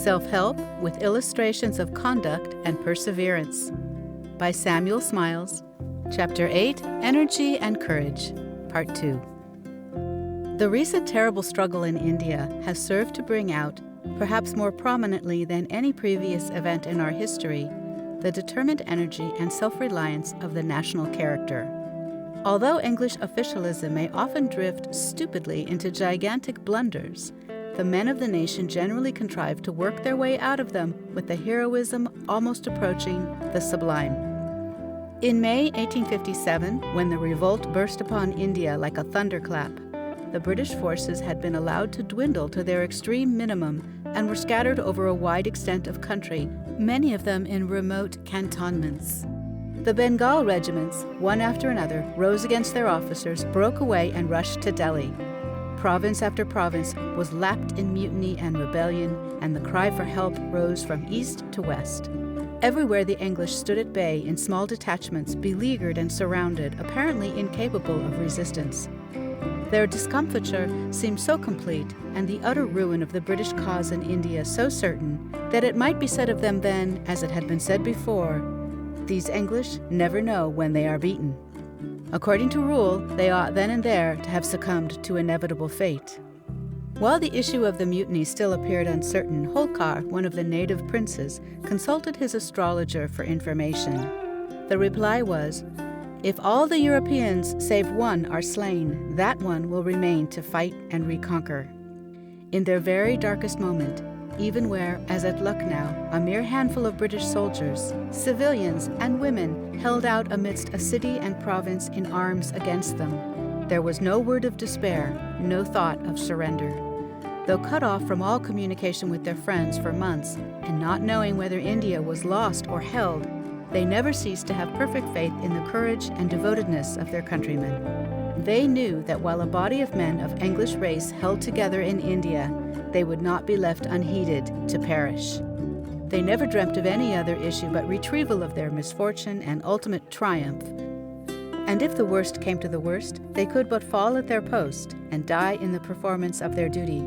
Self-Help with Illustrations of Conduct and Perseverance by Samuel Smiles, Chapter 8, Energy and Courage, Part 2. The recent terrible struggle in India has served to bring out, perhaps more prominently than any previous event in our history, the determined energy and self-reliance of the national character. Although English officialism may often drift stupidly into gigantic blunders, the men of the nation generally contrive to work their way out of them with a heroism almost approaching the sublime. In May 1857, when the revolt burst upon India like a thunderclap, the British forces had been allowed to dwindle to their extreme minimum and were scattered over a wide extent of country, many of them in remote cantonments. The Bengal regiments, one after another, rose against their officers, broke away, and rushed to Delhi. Province after province was lapped in mutiny and rebellion, and the cry for help rose from east to west. Everywhere the English stood at bay in small detachments, beleaguered and surrounded, apparently incapable of resistance. Their discomfiture seemed so complete, and the utter ruin of the British cause in India so certain, that it might be said of them then, as it had been said before, "These English never know when they are beaten." According to rule, they ought then and there to have succumbed to inevitable fate. While the issue of the mutiny still appeared uncertain, Holkar, one of the native princes, consulted his astrologer for information. The reply was, "If all the Europeans save one are slain, that one will remain to fight and reconquer." In their very darkest moment, even where, as at Lucknow, a mere handful of British soldiers, civilians, and women held out amidst a city and province in arms against them, there was no word of despair, no thought of surrender. Though cut off from all communication with their friends for months, and not knowing whether India was lost or held, they never ceased to have perfect faith in the courage and devotedness of their countrymen. They knew that while a body of men of English race held together in India, they would not be left unheeded to perish. They never dreamt of any other issue but retrieval of their misfortune and ultimate triumph. And if the worst came to the worst, they could but fall at their post and die in the performance of their duty.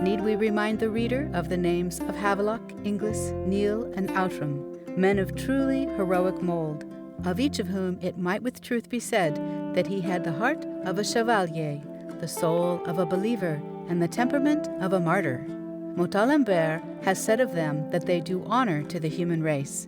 Need we remind the reader of the names of Havelock, Inglis, Neil, and Outram, men of truly heroic mold, of each of whom it might with truth be said that he had the heart of a chevalier, the soul of a believer, and the temperament of a martyr. Montalembert has said of them that they do honor to the human race.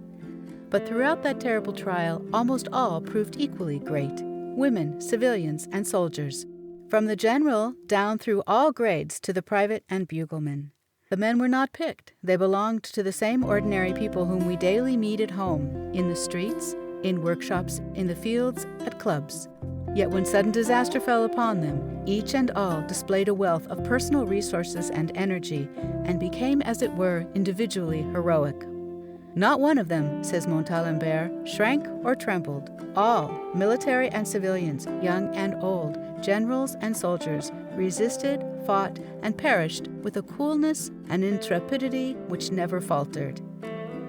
But throughout that terrible trial, almost all proved equally great, women, civilians, and soldiers, from the general down through all grades to the private and bugleman. The men were not picked. They belonged to the same ordinary people whom we daily meet at home, in the streets, in workshops, in the fields, at clubs. Yet when sudden disaster fell upon them, each and all displayed a wealth of personal resources and energy, and became, as it were, individually heroic. Not one of them, says Montalembert, shrank or trembled. All, military and civilians, young and old, generals and soldiers, resisted, fought, and perished with a coolness and intrepidity which never faltered.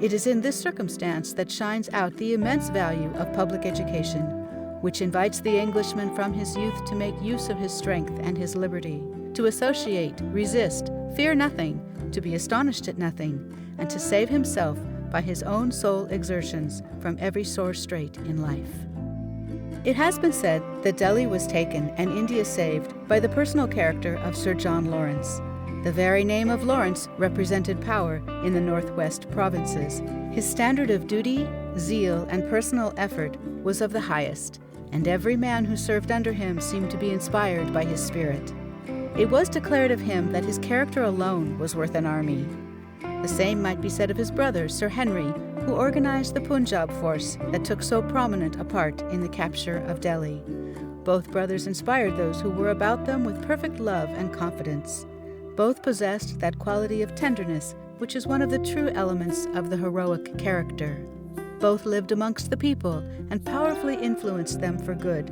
It is in this circumstance that shines out the immense value of public education, which invites the Englishman from his youth to make use of his strength and his liberty, to associate, resist, fear nothing, to be astonished at nothing, and to save himself by his own sole exertions from every sore strait in life. It has been said that Delhi was taken and India saved by the personal character of Sir John Lawrence. The very name of Lawrence represented power in the northwest provinces. His standard of duty, zeal, and personal effort was of the highest, and every man who served under him seemed to be inspired by his spirit. It was declared of him that his character alone was worth an army. The same might be said of his brother, Sir Henry, who organized the Punjab force that took so prominent a part in the capture of Delhi. Both brothers inspired those who were about them with perfect love and confidence. Both possessed that quality of tenderness which is one of the true elements of the heroic character. Both lived amongst the people and powerfully influenced them for good.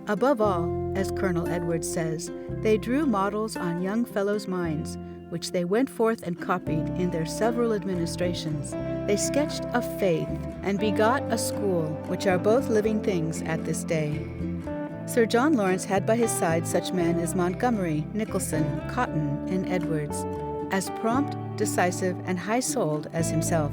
Above all, as Colonel Edwards says, they drew models on young fellows' minds, which they went forth and copied in their several administrations. They sketched a faith and begot a school, which are both living things at this day. Sir John Lawrence had by his side such men as Montgomery, Nicholson, Cotton, and Edwards. as prompt, decisive, and high-souled as himself.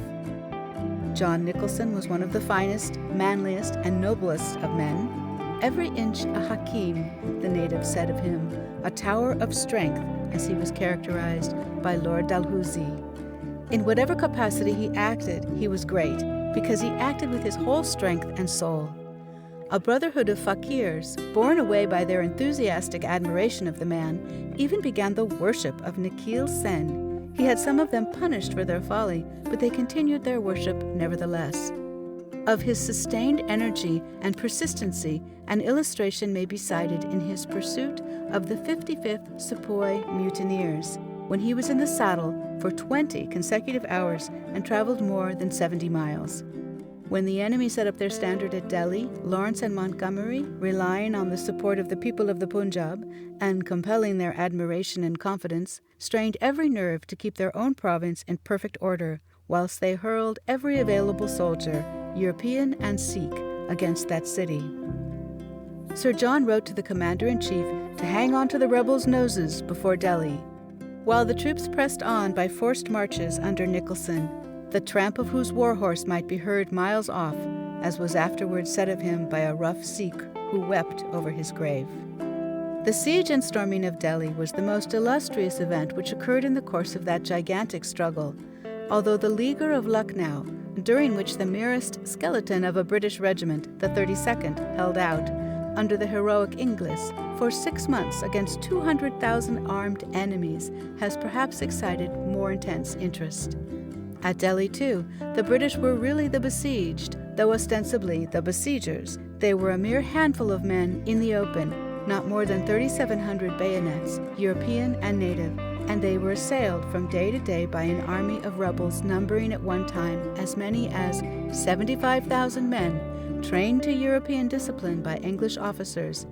John Nicholson was one of the finest, manliest, and noblest of men. Every inch a hakim, the natives said of him, a tower of strength, as he was characterized by Lord Dalhousie. In whatever capacity he acted, he was great, because he acted with his whole strength and soul. A brotherhood of fakirs, borne away by their enthusiastic admiration of the man, even began the worship of Nikhil Sen. He had some of them punished for their folly, but they continued their worship nevertheless. Of his sustained energy and persistency, an illustration may be cited in his pursuit of the 55th Sepoy mutineers, when he was in the saddle for 20 consecutive hours and traveled more than 70 miles. When the enemy set up their standard at Delhi, Lawrence and Montgomery, relying on the support of the people of the Punjab and compelling their admiration and confidence, strained every nerve to keep their own province in perfect order, whilst they hurled every available soldier, European and Sikh, against that city. Sir John wrote to the commander-in-chief to hang on to the rebels' noses before Delhi, while the troops pressed on by forced marches under Nicholson, the tramp of whose war horse might be heard miles off, as was afterwards said of him by a rough Sikh who wept over his grave. The siege and storming of Delhi was the most illustrious event which occurred in the course of that gigantic struggle, although the leaguer of Lucknow, during which the merest skeleton of a British regiment, the 32nd, held out, under the heroic Inglis, for 6 months against 200,000 armed enemies, has perhaps excited more intense interest. At Delhi, too, the British were really the besieged, though ostensibly the besiegers. They were a mere handful of men in the open, not more than 3,700 bayonets, European and native, and they were assailed from day to day by an army of rebels numbering at one time as many as 75,000 men, trained to European discipline by English officers,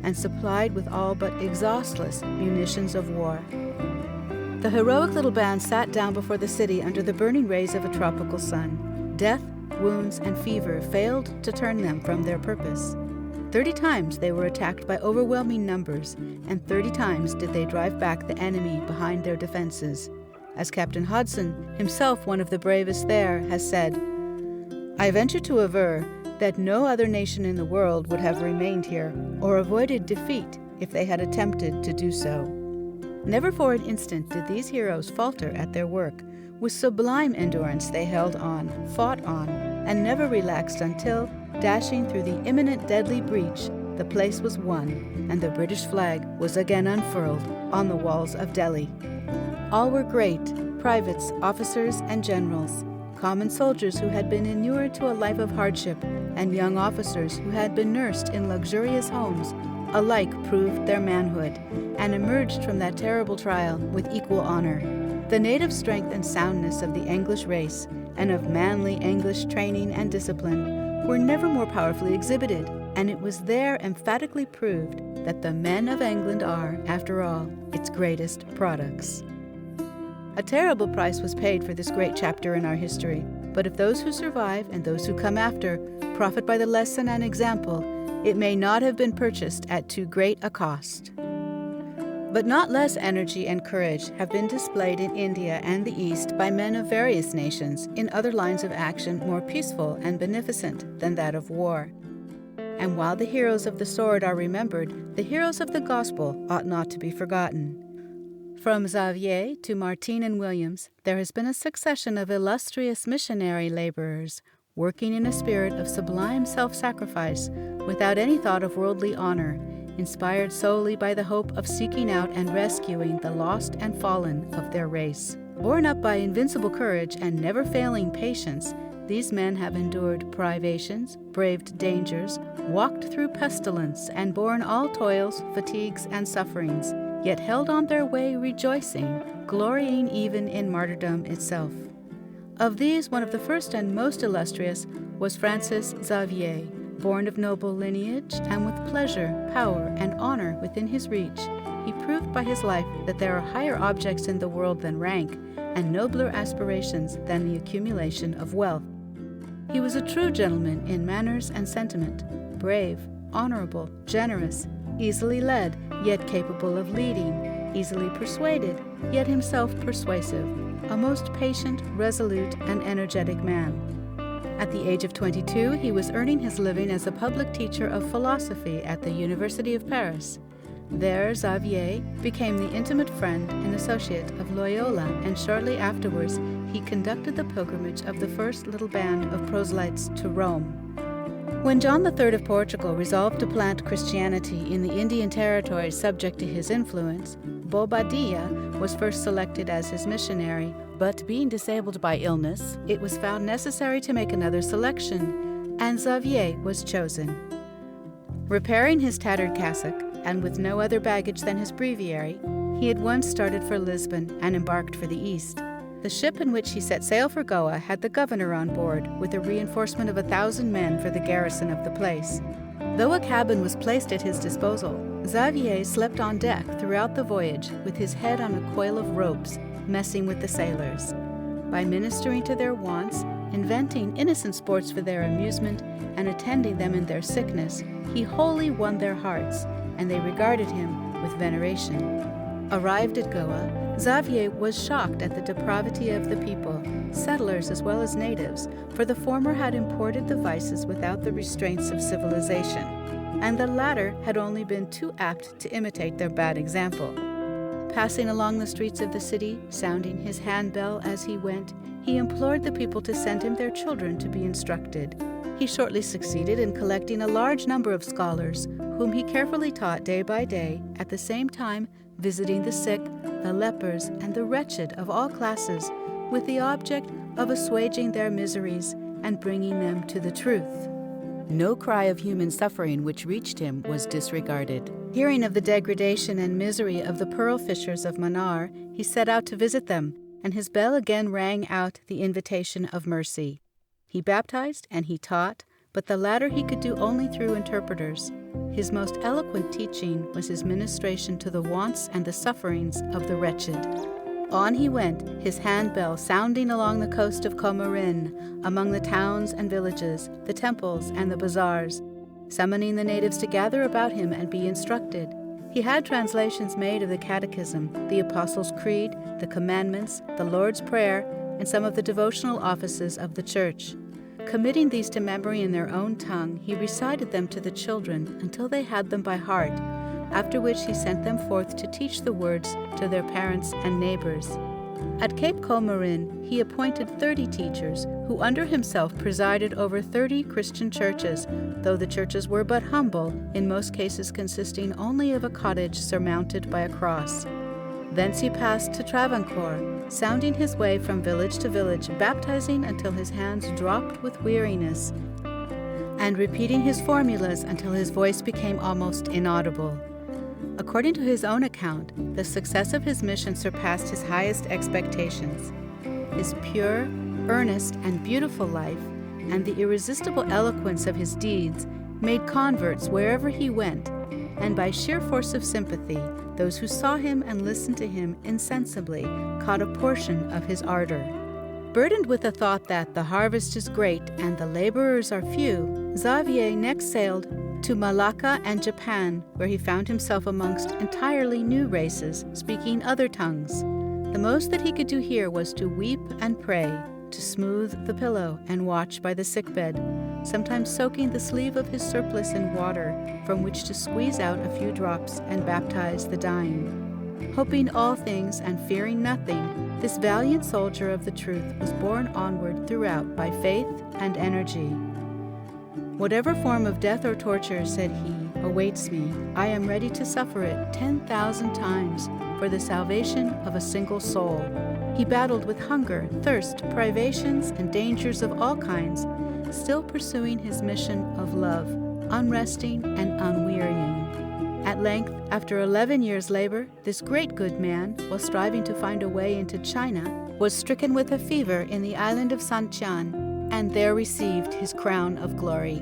and supplied with all but exhaustless munitions of war. The heroic little band sat down before the city under the burning rays of a tropical sun. Death, wounds, and fever failed to turn them from their purpose. 30 times they were attacked by overwhelming numbers, and 30 times did they drive back the enemy behind their defenses. As Captain Hodson, himself one of the bravest there, has said, "I venture to aver that no other nation in the world would have remained here or avoided defeat if they had attempted to do so." Never for an instant did these heroes falter at their work. With sublime endurance they held on, fought on, and never relaxed until, dashing through the imminent deadly breach, the place was won, and the British flag was again unfurled on the walls of Delhi. All were great, privates, officers, and generals, common soldiers who had been inured to a life of hardship, and young officers who had been nursed in luxurious homes, alike proved their manhood, and emerged from that terrible trial with equal honor. The native strength and soundness of the English race, and of manly English training and discipline, were never more powerfully exhibited, and it was there emphatically proved that the men of England are, after all, its greatest products. A terrible price was paid for this great chapter in our history, but if those who survive and those who come after profit by the lesson and example, it may not have been purchased at too great a cost. But not less energy and courage have been displayed in India and the East by men of various nations in other lines of action more peaceful and beneficent than that of war. And while the heroes of the sword are remembered, the heroes of the gospel ought not to be forgotten. From Xavier to Martin and Williams, there has been a succession of illustrious missionary laborers, working in a spirit of sublime self-sacrifice, without any thought of worldly honor, inspired solely by the hope of seeking out and rescuing the lost and fallen of their race. Borne up by invincible courage and never-failing patience, these men have endured privations, braved dangers, walked through pestilence, and borne all toils, fatigues, and sufferings, yet held on their way rejoicing, glorying even in martyrdom itself. Of these, one of the first and most illustrious was Francis Xavier, born of noble lineage, and with pleasure, power, and honor within his reach. He proved by his life that there are higher objects in the world than rank, and nobler aspirations than the accumulation of wealth. He was a true gentleman in manners and sentiment, brave, honorable, generous, easily led, yet capable of leading, easily persuaded, yet himself persuasive, a most patient, resolute, and energetic man. At the age of 22, he was earning his living as a public teacher of philosophy at the University of Paris. There, Xavier became the intimate friend and associate of Loyola, and shortly afterwards, he conducted the pilgrimage of the first little band of proselytes to Rome. When John III of Portugal resolved to plant Christianity in the Indian territories subject to his influence, Bobadilla was first selected as his missionary, but being disabled by illness, it was found necessary to make another selection, and Xavier was chosen. Repairing his tattered cassock, and with no other baggage than his breviary, he at once started for Lisbon and embarked for the east. The ship in which he set sail for Goa had the governor on board, with a reinforcement of 1,000 men for the garrison of the place. Though a cabin was placed at his disposal, Xavier slept on deck throughout the voyage with his head on a coil of ropes, messing with the sailors. By ministering to their wants, inventing innocent sports for their amusement, and attending them in their sickness, he wholly won their hearts, and they regarded him with veneration. Arrived at Goa, Xavier was shocked at the depravity of the people, settlers as well as natives, for the former had imported the vices without the restraints of civilization, and the latter had only been too apt to imitate their bad example. Passing along the streets of the city, sounding his handbell as he went, he implored the people to send him their children to be instructed. He shortly succeeded in collecting a large number of scholars, whom he carefully taught day by day, at the same time visiting the sick, the lepers, and the wretched of all classes, with the object of assuaging their miseries and bringing them to the truth. No cry of human suffering which reached him was disregarded. Hearing of the degradation and misery of the pearl fishers of Manar, he set out to visit them, and his bell again rang out the invitation of mercy. He baptized and he taught, but the latter he could do only through interpreters. His most eloquent teaching was his ministration to the wants and the sufferings of the wretched. On he went, his handbell sounding along the coast of Comorin, among the towns and villages, the temples and the bazaars, summoning the natives to gather about him and be instructed. He had translations made of the Catechism, the Apostles' Creed, the Commandments, the Lord's Prayer, and some of the devotional offices of the Church. Committing these to memory in their own tongue, he recited them to the children until they had them by heart, after which he sent them forth to teach the words to their parents and neighbors. At Cape Comorin, he appointed 30 teachers, who under himself presided over 30 Christian churches, though the churches were but humble, in most cases consisting only of a cottage surmounted by a cross. Thence he passed to Travancore, sounding his way from village to village, baptizing until his hands dropped with weariness, and repeating his formulas until his voice became almost inaudible. According to his own account, the success of his mission surpassed his highest expectations. His pure, earnest, and beautiful life, and the irresistible eloquence of his deeds, made converts wherever he went, and by sheer force of sympathy, those who saw him and listened to him insensibly caught a portion of his ardor. Burdened with the thought that the harvest is great and the laborers are few, Xavier next sailed to Malacca and Japan, where he found himself amongst entirely new races, speaking other tongues. The most that he could do here was to weep and pray, to smooth the pillow and watch by the sickbed, sometimes soaking the sleeve of his surplice in water, from which to squeeze out a few drops and baptize the dying. Hoping all things and fearing nothing, this valiant soldier of the truth was borne onward throughout by faith and energy. "Whatever form of death or torture," said he, "awaits me, I am ready to suffer it 10,000 times for the salvation of a single soul." He battled with hunger, thirst, privations, and dangers of all kinds, still pursuing his mission of love, unresting and unwearying. At length, after 11 years' labor, this great good man, while striving to find a way into China, was stricken with a fever in the island of Santian, and there received his crown of glory.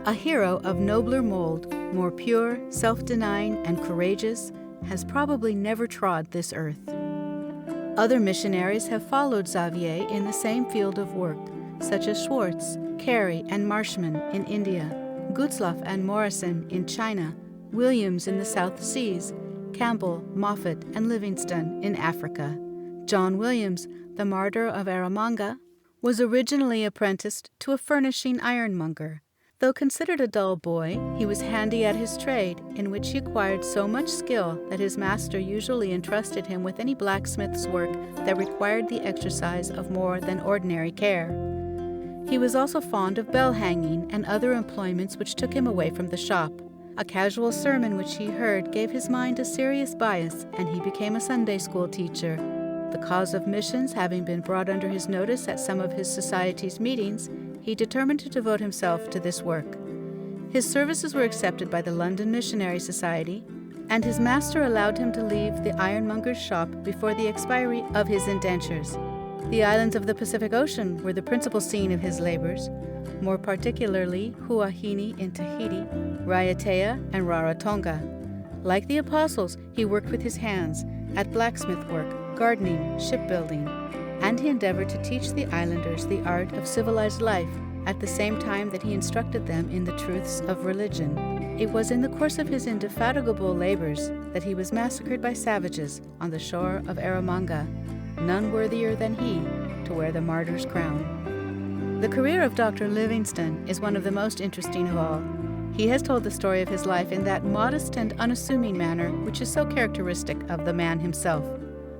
A hero of nobler mold, more pure, self-denying, and courageous, has probably never trod this earth. Other missionaries have followed Xavier in the same field of work, such as Schwartz, Carey, and Marshman in India, Gutzlaff and Morrison in China, Williams in the South Seas, Campbell, Moffat, and Livingstone in Africa. John Williams, the martyr of Erromanga, was originally apprenticed to a furnishing ironmonger. Though considered a dull boy, he was handy at his trade, in which he acquired so much skill that his master usually entrusted him with any blacksmith's work that required the exercise of more than ordinary care. He was also fond of bell hanging and other employments which took him away from the shop. A casual sermon which he heard gave his mind a serious bias, and he became a Sunday school teacher. The cause of missions having been brought under his notice at some of his society's meetings, he determined to devote himself to this work. His services were accepted by the London Missionary Society, and his master allowed him to leave the ironmonger's shop before the expiry of his indentures. The islands of the Pacific Ocean were the principal scene of his labors, more particularly Huahine in Tahiti, Raiatea, and Rarotonga. Like the apostles, he worked with his hands at blacksmith work, gardening, shipbuilding, and he endeavored to teach the islanders the art of civilized life at the same time that he instructed them in the truths of religion. It was in the course of his indefatigable labors that he was massacred by savages on the shore of Erromanga, none worthier than he to wear the martyr's crown. The career of Dr. Livingstone is one of the most interesting of all. He has told the story of his life in that modest and unassuming manner which is so characteristic of the man himself.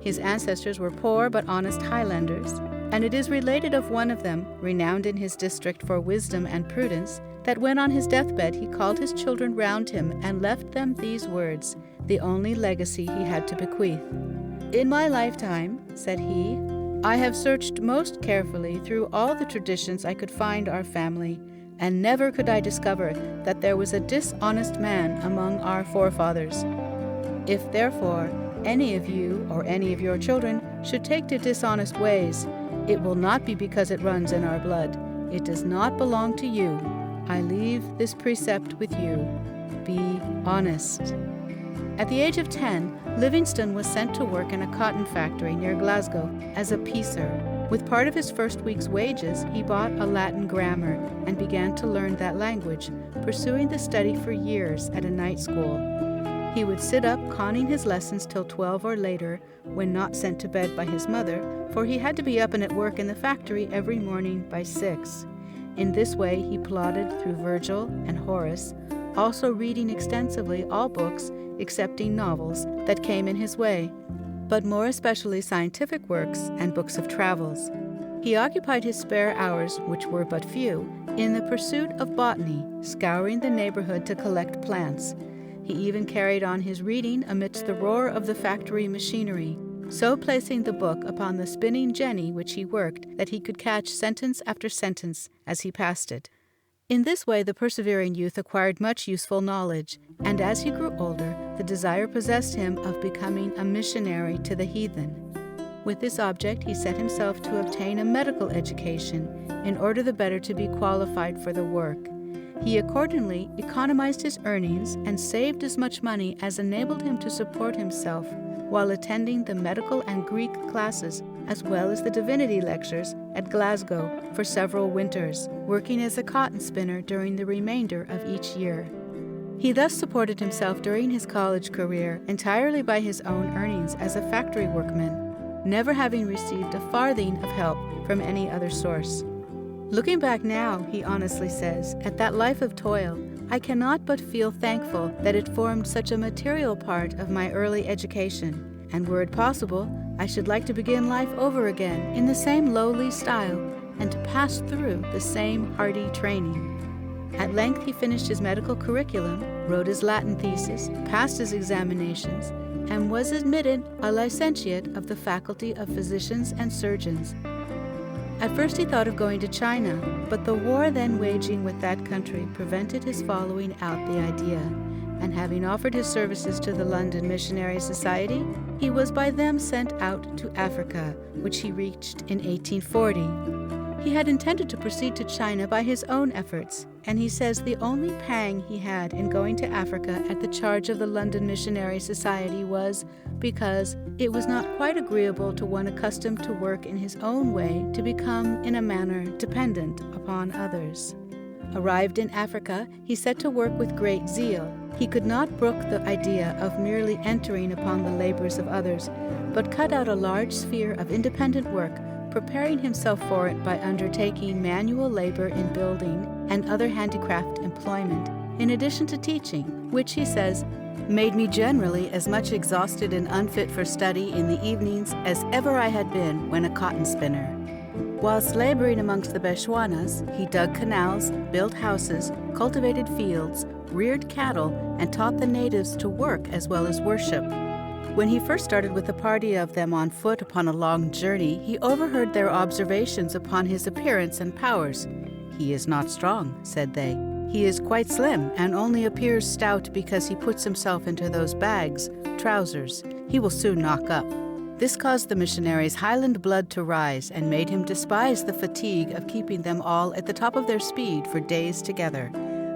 His ancestors were poor but honest Highlanders, and it is related of one of them, renowned in his district for wisdom and prudence, that when on his deathbed he called his children round him and left them these words, the only legacy he had to bequeath. "In my lifetime," said he, "I have searched most carefully through all the traditions I could find our family, and never could I discover that there was a dishonest man among our forefathers. If, therefore, any of you or any of your children should take to dishonest ways, it will not be because it runs in our blood. It does not belong to you. I leave this precept with you. Be honest." At the age of 10, Livingstone was sent to work in a cotton factory near Glasgow as a piecer. With part of his first week's wages, he bought a Latin grammar and began to learn that language, pursuing the study for years at a night school. He would sit up conning his lessons till 12 or later, when not sent to bed by his mother, for he had to be up and at work in the factory every morning by 6. In this way he plodded through Virgil and Horace, also reading extensively all books excepting novels that came in his way, but more especially scientific works and books of travels. He occupied his spare hours, which were but few, in the pursuit of botany, scouring the neighborhood to collect plants. He even carried on his reading amidst the roar of the factory machinery, so placing the book upon the spinning jenny which he worked that he could catch sentence after sentence as he passed it. In this way the persevering youth acquired much useful knowledge, and as he grew older, the desire possessed him of becoming a missionary to the heathen. With this object he set himself to obtain a medical education in order the better to be qualified for the work. He accordingly economized his earnings and saved as much money as enabled him to support himself while attending the medical and Greek classes as well as the divinity lectures at Glasgow for several winters, working as a cotton spinner during the remainder of each year. He thus supported himself during his college career entirely by his own earnings as a factory workman, never having received a farthing of help from any other source. Looking back now, he honestly says, at that life of toil, I cannot but feel thankful that it formed such a material part of my early education, and were it possible, I should like to begin life over again in the same lowly style and to pass through the same hearty training. At length he finished his medical curriculum, wrote his Latin thesis, passed his examinations, and was admitted a licentiate of the Faculty of Physicians and Surgeons. At first he thought of going to China, but the war then waging with that country prevented his following out the idea, and having offered his services to the London Missionary Society, he was by them sent out to Africa, which he reached in 1840. He had intended to proceed to China by his own efforts, and he says the only pang he had in going to Africa at the charge of the London Missionary Society was because it was not quite agreeable to one accustomed to work in his own way to become in a manner dependent upon others. Arrived in Africa, he set to work with great zeal, He could not brook the idea of merely entering upon the labors of others, but cut out a large sphere of independent work, preparing himself for it by undertaking manual labor in building and other handicraft employment, in addition to teaching, which, he says, made me generally as much exhausted and unfit for study in the evenings as ever I had been when a cotton spinner. Whilst laboring amongst the Bechuanas, he dug canals, built houses, cultivated fields, reared cattle, and taught the natives to work as well as worship. When he first started with a party of them on foot upon a long journey, he overheard their observations upon his appearance and powers. "He is not strong," said they. "He is quite slim, and only appears stout because he puts himself into those bags, trousers. He will soon knock up." This caused the missionary's Highland blood to rise and made him despise the fatigue of keeping them all at the top of their speed for days together,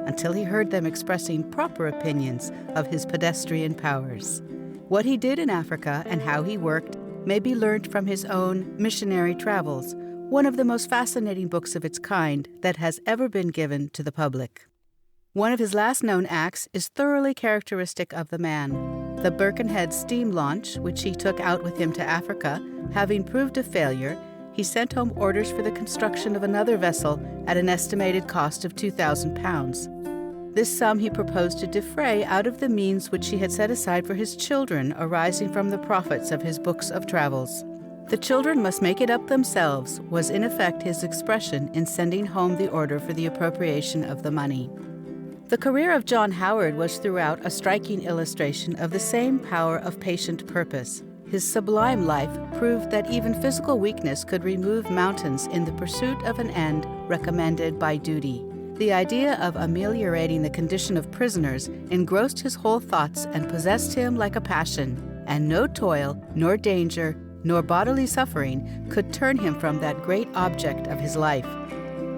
until he heard them expressing proper opinions of his pedestrian powers. What he did in Africa and how he worked may be learned from his own Missionary Travels, one of the most fascinating books of its kind that has ever been given to the public. One of his last known acts is thoroughly characteristic of the man. The Birkenhead steam launch, which he took out with him to Africa, having proved a failure, he sent home orders for the construction of another vessel at an estimated cost of £2,000. This sum he proposed to defray out of the means which he had set aside for his children arising from the profits of his books of travels. "The children must make it up themselves," was in effect his expression in sending home the order for the appropriation of the money. The career of John Howard was throughout a striking illustration of the same power of patient purpose. His sublime life proved that even physical weakness could remove mountains in the pursuit of an end recommended by duty. The idea of ameliorating the condition of prisoners engrossed his whole thoughts and possessed him like a passion, and no toil, nor danger, nor bodily suffering could turn him from that great object of his life.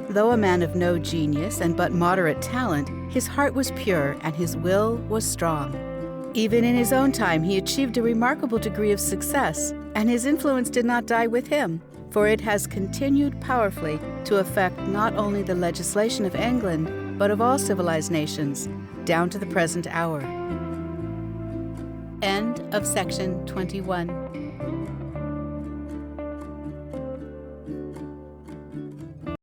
Though a man of no genius and but moderate talent, his heart was pure and his will was strong. Even in his own time he achieved a remarkable degree of success, and his influence did not die with him, for it has continued powerfully to affect not only the legislation of England, but of all civilized nations, down to the present hour. End of section 21.